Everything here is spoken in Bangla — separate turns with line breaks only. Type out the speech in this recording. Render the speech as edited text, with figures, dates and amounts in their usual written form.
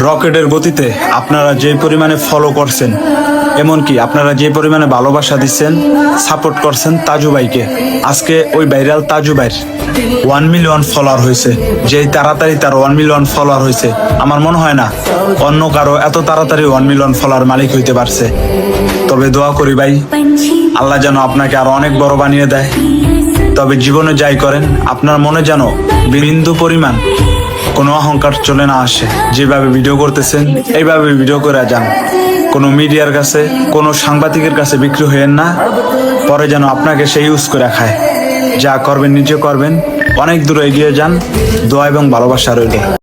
রকেটের গতিতে আপনারা যে পরিমাণে ফলো করছেন, এমনকি আপনারা যে পরিমাণে ভালোবাসা দিচ্ছেন, সাপোর্ট করছেন তাজু ভাইকে, আজকে ওই ভাইরাল তাজু ভাইয়ের 1 মিলিয়ন ফলোয়ার হয়েছে। যেই তাড়াতাড়ি তার 1 মিলিয়ন ফলোয়ার হয়েছে, আমার মনে হয় না অন্য কারো এত তাড়াতাড়ি 1 মিলিয়ন ফলোয়ার মালিক হইতে পারছে। তবে দোয়া করি ভাই, আল্লাহ যেন আপনাকে আরো অনেক বড় বানিয়ে দেয়। তবে জীবনে যাই করেন, আপনার মনে যেন বিন্দু পরিমাণ কোনো অহংকার চলে না আসে। যেভাবে ভিডিও করতেছেন এইভাবে ভিডিও করে যান, কোনো মিডিয়ার কাছে, কোনো সাংবাদিকের কাছে বিক্রি হইয়েন না, পরে যেন আপনাকে সেই ইউজ করে খায়। যা করবেন নিজে করবেন, অনেক দূর এগিয়ে যান। দোয়া এবং ভালোবাসা রইল।